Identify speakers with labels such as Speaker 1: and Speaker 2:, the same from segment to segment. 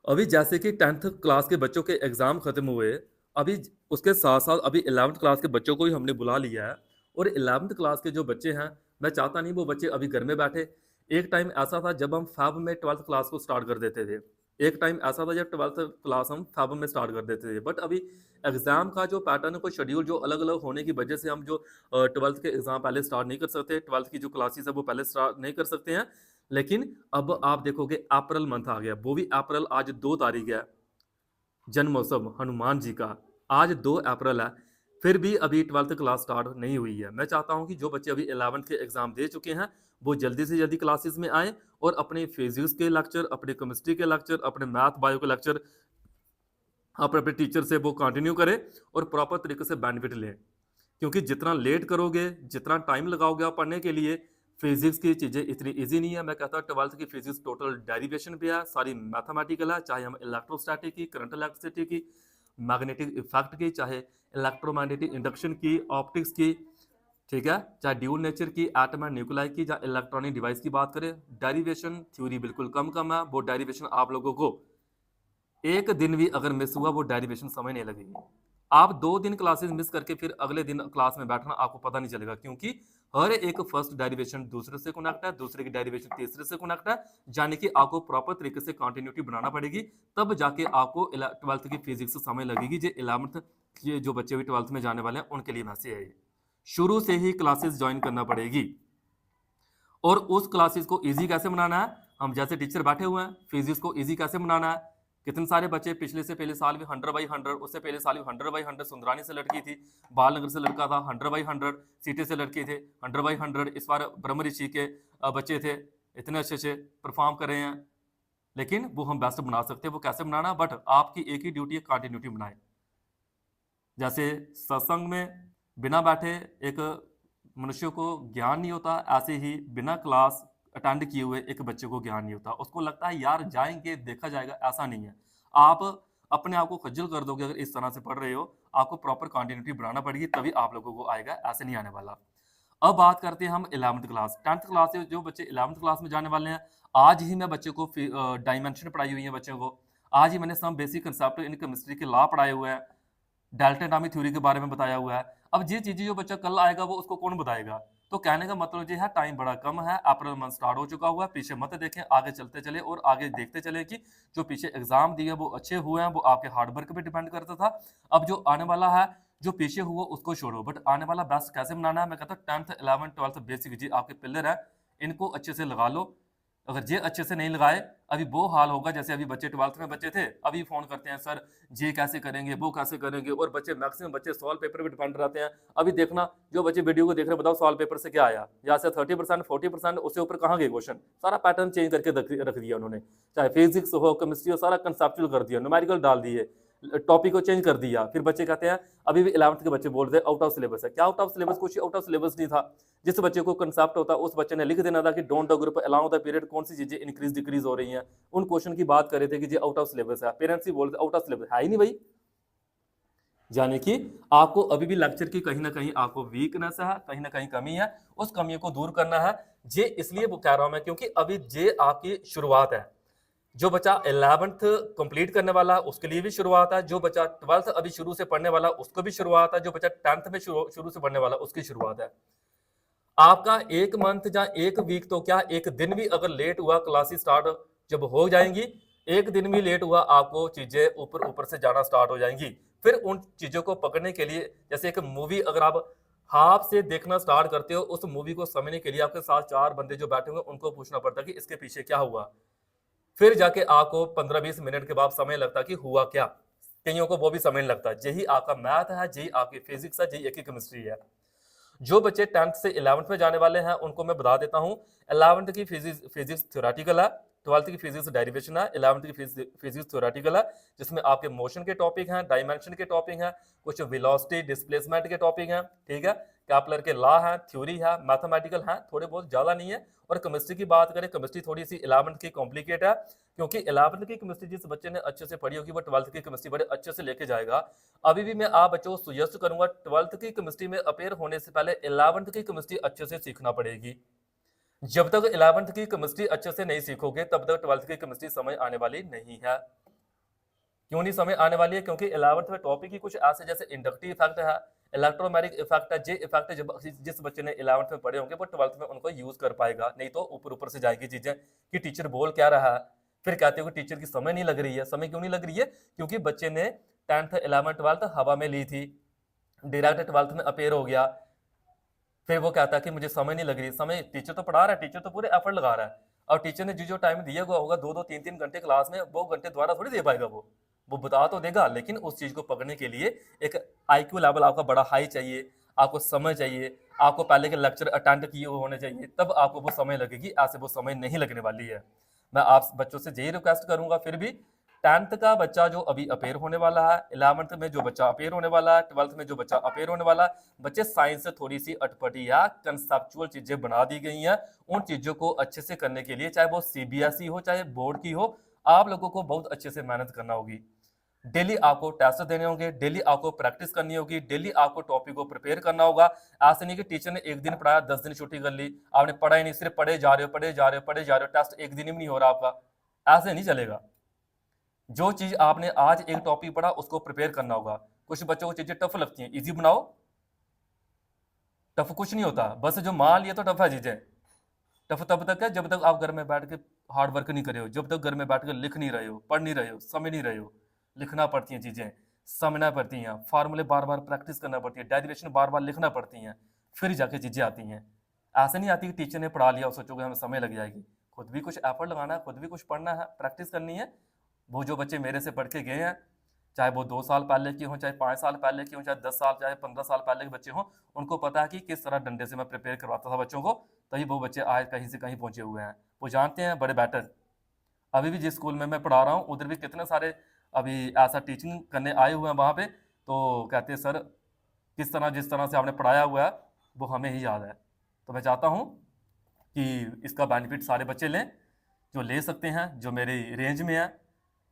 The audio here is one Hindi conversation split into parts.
Speaker 1: अभी जैसे कि 10th क्लास के बच्चों के एग्ज़ाम खत्म हुए, अभी उसके साथ-साथ अभी 11th क्लास के बच्चों को ही हमने बुला लिया है और 11th क्लास के जो बच्चे हैं, मैं चाहता नहीं वो बच्चे अभी घर में बैठे। एक टाइम ऐसा था जब हम फ़ेब में 12th क्लास को स्टार्ट कर देते थे। एक टाइम ऐसा था जब 12th क्लास हम फ़ेब में स्टार्ट कर देते थे। बट अभी एग्ज़ाम का जो पैटर्न है, कोई शेड्यूल जो अलग-अलग होने की वजह से हम जो 12th के एग्ज़ाम पहले स्टार्ट नहीं कर सकते, 12th की जो क्लासेस है वो पहले स्टार्ट नहीं कर सकते हैं। लेकिन अब आप देखोगे अप्रैल मंथ आ गया, वो भी अप्रैल आज 2 तारीख है, जन्मोत्सव हनुमान जी का, आज 2 अप्रैल है, फिर भी अभी 12th क्लास स्टार्ट नहीं हुई है। मैं चाहता हूँ कि जो बच्चे अभी 11th के एग्ज़ाम दे चुके हैं, वो जल्दी से जल्दी क्लासेस में आएँ और अपने फिज़िक्स के लेक्चर, अपने केमिस्ट्री के लेक्चर, अपने मैथ, बायो के लेक्चर अपने-अपने टीचर से वो कंटिन्यू करें और प्रॉपर तरीके से बेनिफिट लें। क्योंकि जितना लेट करोगे, जितना टाइम लगाओगे आप पढ़ने के लिए, फिज़िक्स की चीज़ें इतनी ईज़ी नहीं है। मैं कहता हूँ 12th की फिज़िक्स टोटल डेरिवेशन पे है, सारी मैथमेटिकल है, चाहे हम इलेक्ट्रोस्टैटिक की, करंट इलेक्ट्रिसिटी की, मैग्नेटिक इफ़ेक्ट की, चाहे इलेक्ट्रोमैग्नेटिक इंडक्शन की, ऑप्टिक्स की, ठीक है? चाहे ड्यूल नेचर की, एटम एंड न्यूक्लियाई की, या इलेक्ट्रॉनिक डिवाइस की बात करें, डेरिवेशन थ्योरी बिल्कुल कम-कम है, वो डेरिवेशन आप लोगों को एक दिन भी अगर मिस हुआ वो डेरिवेशन समझ नहीं लगेगी। आप 2 दिन क्लासेस मिस करके फिर अगले दिन क्लास में बैठना आपको पता नहीं चलेगा क्योंकि हर एक फर्स्ट डेरिवेशन दूसरे से कनेक्ट है, दूसरे की डेरिवेशन तीसरे से कनेक्ट है, यानी कि आपको प्रॉपर तरीके से कंटिन्यूटी बनाना पड़ेगी, तब जाके आपको 12th की फिजिक्स समझ लगेगी। जो 11th ये जो बच्चे भी 12th में जाने वाले हैं उनके लिए मैसेज है ये। शुरू से ही क्लासेस ज्वाइन करना पड़ेगी और उस क्लासेस को ईज़ी कैसे बनाना है, हम जैसे टीचर बैठे हुए हैं, फिजिक्स को ईज़ी कैसे बनाना है, कितने सारे बच्चे पिछले से पहले साल भी 100/100, उससे पहले साल भी 100/100, सुंदरानी से लड़की थी, बालनगर से लड़का था 100/100, सीटी से लड़के थे 100/100, इस बार ब्रह्म ऋषि के बच्चे थे, इतने अच्छे-अच्छे परफॉर्म कर रहे हैं। लेकिन वो हम बेस्ट बना सकते हैं, वो कैसे बनाना, बट आपकी एक ही ड्यूटी है, कंटिन्यूटी बनाएँ। जैसे सत्संग में बिना बैठे एक मनुष्य को ज्ञान नहीं होता, ऐसे ही बिना क्लास अटेंड किए हुए एक बच्चे को ज्ञान नहीं होता। उसको लगता है यार जाएँगे, देखा जाएगा, ऐसा नहीं है। आप अपने आप को खज्जल कर दोगे अगर इस तरह से पढ़ रहे हो, आपको प्रॉपर कंटिन्यूटी बनाना पड़ेगी तभी आप लोगों को आएगा, ऐसे नहीं आने वाला। अब बात करते हैं हम 11th क्लास, 10th क्लास से जो बच्चे 11th क्लास में जाने वाले हैं, आज ही मैं बच्चे को डायमेंशन पढ़ाई हुई है बच्चों को। आज ही मैंने some basic concept in chemistry के लॉ पढ़ाए हुए हैं। डेल्टा एटॉमिक थ्योरी के बारे में बताया हुआ है। अब ये चीज़ें जो बच्चा कल आएगा वो उसको कौन बताएगा? तो कहने का मतलब ये है टाइम बड़ा कम है, अप्रैल मंथ स्टार्ट हो चुका हुआ है, पीछे मत देखें, आगे चलते चलें और आगे देखते चलें कि जो पीछे एग्ज़ाम दिए वो अच्छे हुए हैं, वो आपके हार्ड वर्क पे डिपेंड करता था। अब जो आने वाला है, जो पीछे हुआ उसको छोड़ो, बट आने वाला बेस्ट कैसे बनाना है, मैं कहता हूँ 10th, 11th, 12th बेसिक जी आपके पिलर हैं, इनको अच्छे से लगा लो। अगर ये अच्छे से नहीं लगाए, अभी वो हाल होगा जैसे अभी बच्चे 12th में बच्चे थे, अभी फ़ोन करते हैं सर ये कैसे करेंगे, वो कैसे करेंगे, और बच्चे मैक्सिमम बच्चे सवाल पेपर पे डिपेंड रहते हैं। अभी देखना जो बच्चे वीडियो को देख रहे हैं, बताओ सवाल पेपर से क्या आया? या से 30%, 40%, उससे ऊपर कहाँ गए क्वेश्चन? सारा पैटर्न चेंज करके रख दिया उन्होंने। चाहे फिज़िक्स हो, केमिस्ट्री हो, सारा कंसेप्चुअल कर दिया, न्यूमेरिकल डाल दिए, टॉपिक को चेंज कर दिया। फिर बच्चे कहते हैं अभी भी 11th के बच्चे बोल रहे हैं आउट ऑफ सिलेबस है। क्या आउट ऑफ सिलेबस? कुछ आउट ऑफ सिलेबस नहीं था। जिस बच्चे को कंसेप्ट होता उस बच्चे ने लिख देना था कि don't group allow the period, कौन सी चीजें इंक्रीज डिक्रीज हो रही हैं, उन क्वेश्चन की बात कर रहे थे कि ये आउट ऑफ सिलेबस है। पेरेंट्स ही बोलते आउट ऑफ सिलेबस है ही नहीं भाई। यानी कि आपको अभी भी लेक्चर की कहीं ना कहीं आपको वीकनेस है, कहीं ना कहीं कमी है, उस कमी को दूर करना है। ये इसलिए वो कह रहा हूं मैं क्योंकि अभी ये आपकी शुरुआत है। जो बच्चा 11th कंप्लीट करने वाला है उसके लिए भी शुरुआत है, जो बच्चा 12th अभी शुरू से पढ़ने वाला उसको भी शुरुआत है, जो बच्चा 10th में शुरू से पढ़ने वाला उसकी शुरुआत है। आपका एक मंथ या एक वीक तो क्या, एक दिन भी अगर लेट हुआ, क्लासेस स्टार्ट जब हो जाएंगी, एक दिन भी लेट हुआ आपको चीजें ऊपर ऊपर से जाना स्टार्ट हो जाएंगी। फिर उन चीजों को पकड़ने के लिए, जैसे एक मूवी अगर आप हाफ से देखना स्टार्ट करते हो, उस मूवी को समझने के लिए आपके साथ 4 बंदे जो बैठे हुए उनको पूछना पड़ता है कि इसके पीछे क्या हुआ। फिर जाके आपको 15-20 मिनट के बाद समय लगता है कि हुआ क्या। कईयों को वो भी समय लगता है। यही आपका मैथ है, यही आपकी फिजिक्स है, यही एक ही केमिस्ट्री है। जो बच्चे 10th से 11th में जाने वाले हैं उनको मैं बता देता हूं, 11th की फिजिक्स थ्योरेटिकल है, 12th की फिजिक्स डेरिवेशन है, 11th की फिजिक्स थ्योरेटिकल है, जिसमें आपके मोशन के टॉपिक हैं, डायमेंशन के टॉपिक हैं, कुछ वेलोसिटी डिस्प्लेसमेंट के टॉपिक हैं, ठीक है, कैपलर के लॉ हैं, थ्योरी है, मैथमेटिकल है, थोड़े बहुत ज्यादा नहीं है। और केमिस्ट्री की बात करें, केमिस्ट्री थोड़ी सी 11th की कॉम्प्लिकेट है, क्योंकि 11th की केमिस्ट्री जिस बच्चे ने अच्छे से पढ़ी होगी वो 12th की केमिस्ट्री बड़े अच्छे से लेके जाएगा। अभी भी मैं आप बच्चों को सजेस्ट करूंगा 12th की केमिस्ट्री में अपेयर होने से पहले 11th की केमिस्ट्री अच्छे से सीखना पड़ेगी। जब तक 11th की केमिस्ट्री अच्छे से नहीं सीखोगे तब तक 12th की केमिस्ट्री समझ आने वाली नहीं है। क्यों नहीं समय आने वाली है? क्योंकि 11th में टॉपिक ही कुछ ऐसे जैसे इंडक्टिव इफेक्ट है, इलेक्ट्रोमैग्नेटिक इफेक्ट है, जे इफेक्ट जब जिस बच्चे ने 11th में पढ़े होंगे वो 12th में उनको यूज कर पाएगा, नहीं तो ऊपर ऊपर से जाएगी चीजें कि टीचर बोल क्या रहा है, फिर कहते हो कि टीचर की समय नहीं लग रही है। समय क्यों नहीं लग रही है? क्योंकि बच्चे ने 10th 11th 12th हवा में ली थी, डायरेक्ट 12th में अपेयर हो गया, फिर वो कहता है कि मुझे समय नहीं लग रही। समय टीचर तो पढ़ा रहा है, टीचर तो पूरे एफर्ट लगा रहा है, और टीचर ने जो टाइम दिया हुआ होगा 2-2 3-3 घंटे क्लास में, वो घंटे द्वारा थोड़ी दे पाएगा। वो बता तो देगा, लेकिन उस चीज को पकड़ने के लिए एक आईक्यू लेवल आपका बड़ा हाई चाहिए, आपको समय चाहिए, आपको पहले के लेक्चर अटेंड किए हुए होने चाहिए, तब आपको वो समय लगेगी। ऐसे वो समय नहीं लगने वाली है। मैं आप बच्चों से यही रिक्वेस्ट करूंगा, फिर भी 10th का बच्चा जो अभी अपेयर होने वाला है, 11th में जो बच्चा अपेयर होने वाला है, 12th में जो बच्चा अपेयर होने वाला है, बच्चे साइंस से थोड़ी सी अटपटी या कंसेप्चुअल चीजें बना दी गई हैं। उन चीजों को अच्छे से करने के लिए, चाहे वो सीबीएसई हो चाहे बोर्ड की हो, आप लोगों को बहुत अच्छे से मेहनत करना होगी। डेली आपको टेस्ट देने होंगे, डेली आपको प्रैक्टिस करनी होगी, डेली आपको टॉपिक को प्रिपेयर करना होगा। ऐसे नहीं कि टीचर ने एक दिन पढ़ाया 10 दिन छुट्टी कर ली, आपने पढ़ा ही नहीं, सिर्फ पढ़े जा रहे हो, पढ़े जा रहे हो, पढ़े जा रहे हो, टेस्ट एक दिन भी नहीं हो रहा आपका। ऐसे नहीं चलेगा। जो चीज आपने आज एक टॉपिक पढ़ा उसको प्रिपेयर करना होगा। कुछ बच्चों को चीजें टफ लगती हैं, इजी बनाओ। टफ कुछ नहीं होता, बस जो मान लिया तो टफ है चीजें। टफ तब तक है जब तक आप घर में बैठ के हार्ड वर्क नहीं करे हो, जब तक घर में बैठ के लिख नहीं रहे हो, पढ़ नहीं रहे हो, समझ नहीं रहे हो। लिखना पड़ती हैं चीजें, समझना पड़ती हैं, फार्मूले बार बार प्रैक्टिस करना पड़ती है, डेरिवेशन बार बार लिखना पड़ती हैं, फिर जाके चीजें आती हैं। ऐसे नहीं आती कि टीचर ने पढ़ा लिया और सोचोगे हमें समय लग जाएगी। खुद भी कुछ एफर्ट लगाना है, खुद भी कुछ पढ़ना है, प्रैक्टिस करनी है। वो जो बच्चे मेरे से पढ़ के गए हैं, चाहे वो 2 साल पहले के हों, चाहे 5 साल पहले के हों, चाहे 10 साल, चाहे 15 साल पहले के बच्चे हों, उनको पता है कि किस तरह डंडे से मैं प्रिपेयर करवाता था बच्चों को, तभी वो बच्चे आज कहीं से कहीं पहुंचे हुए हैं। वो जानते हैं बड़े बेटर। अभी भी जिस स्कूल में मैं पढ़ा रहा हूँ उधर भी कितने सारे अभी ऐसा टीचिंग करने आए हुए हैं वहाँ पे, तो कहते हैं सर किस तरह जिस तरह से आपने पढ़ाया हुआ है वो हमें ही याद है। तो मैं चाहता हूँ कि इसका बेनिफिट सारे बच्चे लें, जो ले सकते हैं, जो मेरी रेंज में है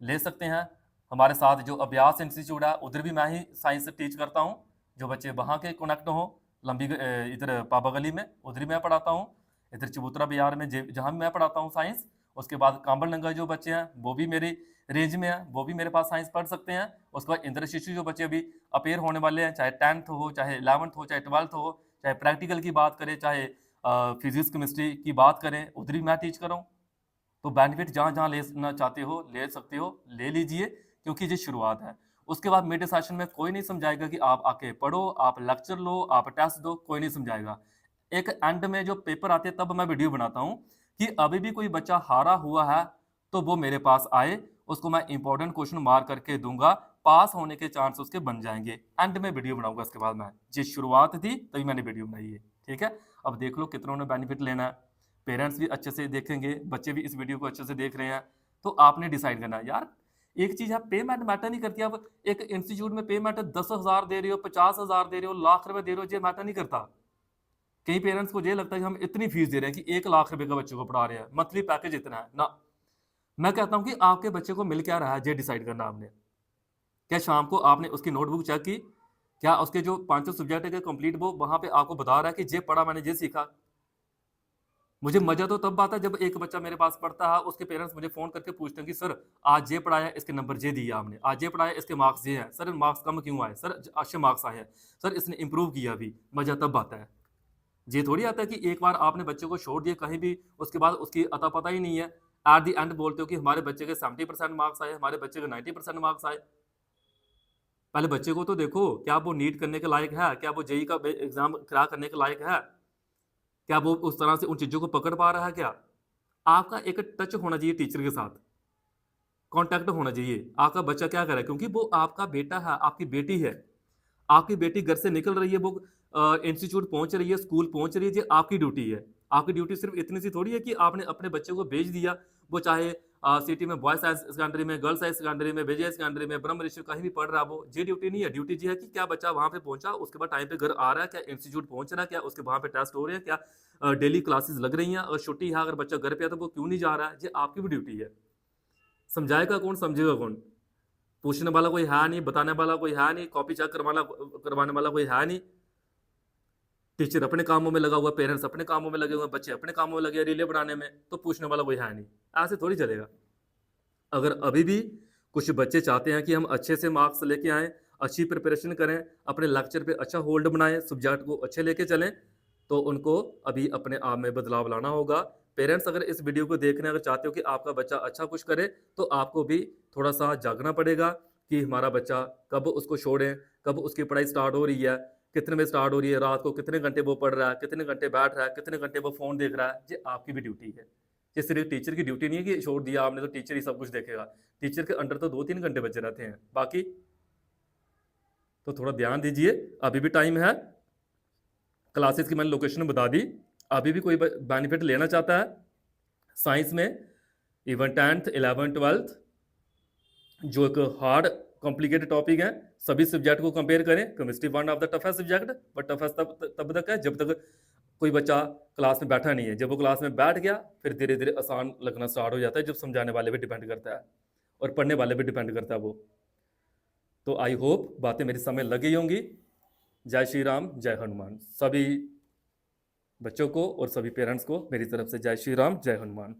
Speaker 1: ले सकते हैं। हमारे साथ जो अभ्यास इंस्टीट्यूट है उधर भी मैं ही साइंस टीच करता हूँ। जो बच्चे वहाँ के कनेक्ट हों, इधर पाबा गली में उधर ही मैं पढ़ाता हूँ, इधर चबूतरा बाजार में जहाँ भी मैं पढ़ाता हूँ साइंस। उसके बाद कांबल नंगा जो बच्चे हैं वो भी मेरी रेंज में है, वो भी मेरे पास साइंस पढ़ सकते हैं। उसके बाद इंद्र शिशु जो बच्चे अभी अपेयर होने वाले हैं, चाहे 10th हो, चाहे 11th हो, चाहे 12th हो, चाहे प्रैक्टिकल की बात करें, चाहे फिजिक्स केमिस्ट्री की बात करें, उधर भी मैं टीच कर रहा हूँ। तो बेनिफिट जहाँ जहाँ लेना चाहते हो ले सकते हो, ले लीजिए, क्योंकि ये शुरुआत है। उसके बाद मिड सेशन में कोई नहीं समझाएगा कि आप आके पढ़ो, आप लेक्चर लो, आप टेस्ट दो, कोई नहीं समझाएगा। एक एंड में जो पेपर आते हैं तब मैं वीडियो बनाता हूँ कि अभी भी कोई बच्चा हारा हुआ है तो वो मेरे पास आए, उसको मैं इंपॉर्टेंट क्वेश्चन मार्क करके दूंगा, पास होने के चांस उसके बन जाएंगे। एंड में वीडियो बनाऊंगा उसके बाद। मैं जी शुरुआत थी तभी मैंने वीडियो बनाई है, ठीक है। अब देख लो कितनों ने बेनिफिट लेना है। पेरेंट्स भी अच्छे से देखेंगे, बच्चे भी इस वीडियो को अच्छे से देख रहे हैं, तो आपने डिसाइड करना है। यार एक चीज है, पेमेंट मैटर नहीं करती। आप एक इंस्टीट्यूट में पेमेंट 10,000 दे रहे हो, 50,000 दे रहे हो, लाख रुपए दे रहे हो, ये मैटर नहीं करता। कई पेरेंट्स को ये लगता है कि हम इतनी फीस दे रहे हैं कि 1 लाख रुपए का बच्चे को पढ़ा रहे हैं, मंथली पैकेज इतना है ना। मैं कहता हूं कि आपके बच्चे को मिल क्या रहा है ये डिसाइड करना आपने। क्या शाम को आपने उसकी नोटबुक चेक की? क्या उसके जो 5 सब्जेक्ट के कंप्लीट वो वहां पे आपको बता रहा है कि ये पढ़ा मैंने, ये सीखा? मुझे मजा तो तब आता है जब एक बच्चा मेरे पास पढ़ता है, उसके पेरेंट्स मुझे फोन करके पूछते हैं कि सर आज ये पढ़ाया, इसके नंबर ये दिया आपने, आज ये पढ़ाया, इसके मार्क्स ये हैं, सर मार्क्स कम क्यों आए, सर अच्छे मार्क्स आए हैं, सर इसने इंप्रूव किया। भी मजा तब आता है। ये थोड़ी आता है कि एक बार आपने बच्चे को छोड़ दिया कहीं भी, उसके बाद उसकी अता पता ही नहीं है। एट दी एंड बोलते हो कि हमारे बच्चे के 70% मार्क्स आए, हमारे बच्चे के 90% मार्क्स आए। पहले बच्चे को तो देखो, क्या वो नीट करने के लायक है, क्या वो जेई का एग्जाम क्रैक करने के लायक है, क्या वो उस तरह से उन चीजों को पकड़ पा रहा है? क्या आपका एक टच होना चाहिए टीचर के साथ, कांटेक्ट होना चाहिए। आपका बच्चा क्या कर रहा है, क्योंकि वो आपका बेटा है, आपकी बेटी है। आपकी बेटी घर से निकल रही है, वो इंस्टीट्यूट पहुंच रही है, स्कूल पहुंच रही है, ये आपकी ड्यूटी है। आपकी ड्यूटी सिर्फ इतनी सी थोड़ी है कि आपने अपने बच्चे को भेज दिया, वो चाहे सिटी में बॉयज हाई सेकेंडरी में, गर्ल्स हाई सेकेंडरी में, विजय सेकेंडरी में, ब्रह्म ऋषि कहीं भी पढ़ रहा है, वो ये ड्यूटी नहीं है। ड्यूटी ये है कि क्या बच्चा वहां पे पहुंचा, उसके बाद टाइम पे घर आ रहा है, क्या इंस्टीट्यूट पहुंच रहा है, क्या उसके वहां पे टेस्ट हो रहे हैं, क्या डेली क्लासेस लग रही हैं। अगर छुट्टी है, अगर बच्चा घर पे है तो वो क्यों नहीं जा रहा है, ये आपकी भी ड्यूटी है। समझाएगा कौन, समझेगा कौन? पूछने वाला कोई है नहीं, बताने वाला कोई है नहीं, कॉपी चेक करवाने वाला कोई है नहीं। टीचर अपने कामों में लगा हुआ, पेरेंट्स अपने कामों में लगे हुए, बच्चे अपने कामों में लगे रिले बनाने में, तो पूछने वाला कोई है नहीं। ऐसे थोड़ी चलेगा। अगर अभी भी कुछ बच्चे चाहते हैं कि हम अच्छे से मार्क्स लेके आएँ, अच्छी प्रिपरेशन करें, अपने लेक्चर पे अच्छा होल्ड बनाएँ, सब्जेक्ट को अच्छे लेके चलें, तो उनको अभी अपने आप में बदलाव लाना होगा। पेरेंट्स अगर इस वीडियो को देख रहे हैं, अगर चाहते हो कि आपका बच्चा अच्छा कुछ करे, तो आपको भी थोड़ा-सा जागना पड़ेगा कि हमारा बच्चा कब उसको छोड़ें, कब उसकी पढ़ाई स्टार्ट हो रही है, कितने बजे स्टार्ट हो रही है, रात को कितने घंटे वो पढ़ रहा है, कितने घंटे बैठ रहा है, कितने घंटे वो फ़ोन देख रहा है, ये आपकी भी ड्यूटी है। ये सिर्फ़ टीचर की ड्यूटी नहीं है कि छोड़ दिया आपने तो टीचर ही सब कुछ देखेगा। टीचर के अंडर तो 2-3 घंटे बचे रहते हैं, बाकी तो थोड़ा ध्यान दीजिए, अभी भी टाइम है। क्लासेस की मैंने लोकेशन बता दी। अभी भी कोई बेनिफिट लेना चाहता है साइंस में, इवन 10th 11th 12th, जो एक हार्ड कॉम्प्लिकेटेड टॉपिक है, सभी सब्जेक्ट को कंपेयर करें। Chemistry one of the toughest subject, but toughest तब तक है जब तक कोई बच्चा क्लास में बैठा नहीं है। जब वो क्लास में बैठ गया, फिर धीरे धीरे आसान लगना स्टार्ट हो जाता है, जब समझाने वाले पे डिपेंड करता है और पढ़ने वाले पे डिपेंड करता है वो। तो आई होप बातें मेरी समझ लगी होंगी। जय श्री राम, जय हनुमान। सभी बच्चों को और सभी पेरेंट्स को मेरी तरफ से जय श्री राम, जय हनुमान।